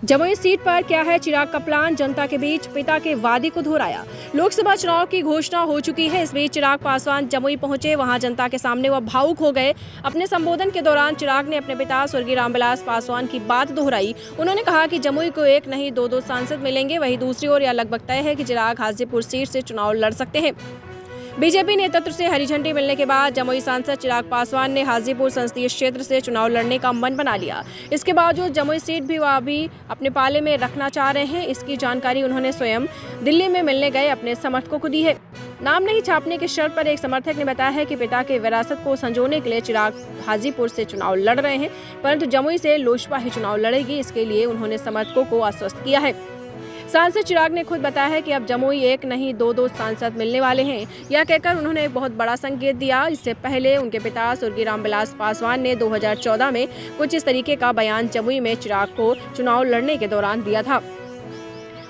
Jamui seat पर क्या है चिराग का प्लान, जनता के बीच पिता के वादे को दोहराया। लोकसभा चुनाव की घोषणा हो चुकी है। इस बीच चिराग पासवान जमुई पहुंचे। वहां जनता के सामने वह भावुक हो गए। अपने संबोधन के दौरान चिराग ने अपने पिता स्वर्गीय रामविलास पासवान की बात दोहराई। उन्होंने कहा कि जमुई को एक नहीं दो सांसद मिलेंगे। वहीं दूसरी ओर यह लगभग तय है कि चिराग हाजीपुर सीट से चुनाव लड़ सकते हैं। बीजेपी नेतृत्व से हरी झंडी मिलने के बाद जमुई सांसद चिराग पासवान ने हाजीपुर संसदीय क्षेत्र से चुनाव लड़ने का मन बना लिया। इसके बावजूद जमुई सीट भी वह अभी अपने पाले में रखना चाह रहे हैं। इसकी जानकारी उन्होंने स्वयं दिल्ली में मिलने गए अपने समर्थकों को दी है। नाम नहीं छापने की शर्त पर एक समर्थक ने बताया है कि पिता के विरासत को संजोने के लिए चिराग हाजीपुर से चुनाव लड़ रहे हैं, परंतु जमुई से लोजपा ही चुनाव लड़ेगी। इसके लिए उन्होंने समर्थकों को आश्वस्त किया है। सांसद चिराग ने खुद बताया है कि अब जमुई एक नहीं दो सांसद मिलने वाले हैं। यह कहकर उन्होंने एक बहुत बड़ा संकेत दिया। इससे पहले उनके पिता स्वर्गीय रामविलास पासवान ने 2014 में कुछ इस तरीके का बयान जमुई में चिराग को चुनाव लड़ने के दौरान दिया था।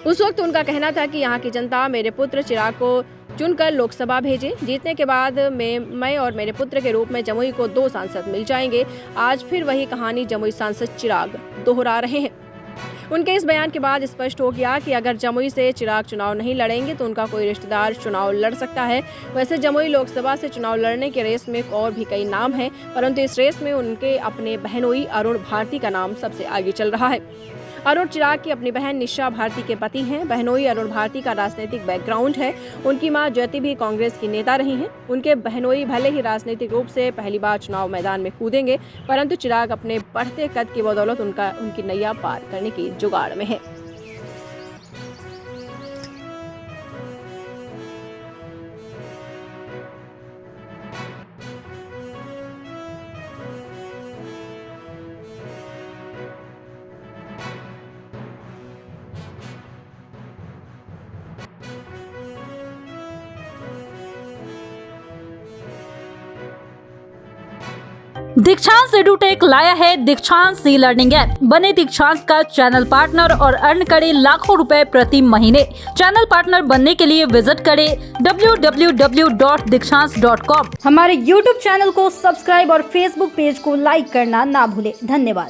उस वक्त उनका कहना था कि यहाँ की जनता मेरे पुत्र चिराग को चुनकर लोकसभा भेजे। जीतने के बाद मैं और मेरे पुत्र के रूप में जमुई को 2 सांसद मिल जाएंगे। आज फिर वही कहानी जमुई सांसद चिराग दोहरा रहे हैं। उनके इस बयान के बाद स्पष्ट हो गया कि अगर जमुई से चिराग चुनाव नहीं लड़ेंगे तो उनका कोई रिश्तेदार चुनाव लड़ सकता है। वैसे जमुई लोकसभा से चुनाव लड़ने के रेस में और भी कई नाम हैं, परंतु इस रेस में उनके अपने बहनोई अरुण भारती का नाम सबसे आगे चल रहा है। अरुण चिराग की अपनी बहन निशा भारती के पति हैं। बहनोई अरुण भारती का राजनीतिक बैकग्राउंड है। उनकी मां ज्योति भी कांग्रेस की नेता रही हैं। उनके बहनोई भले ही राजनीतिक रूप से पहली बार चुनाव मैदान में कूदेंगे, परंतु चिराग अपने बढ़ते कद की बदौलत उनकी नैया पार करने की जुगाड़ में है। दीक्षांत एडुटेक लाया है दीक्षांत ई लर्निंग ऐप। बने दीक्षांत का चैनल पार्टनर और अर्न करें लाखों रुपए प्रति महीने। चैनल पार्टनर बनने के लिए विजिट करें www.dikshans.com। हमारे YouTube चैनल को सब्सक्राइब और Facebook पेज को लाइक करना ना भूलें। धन्यवाद।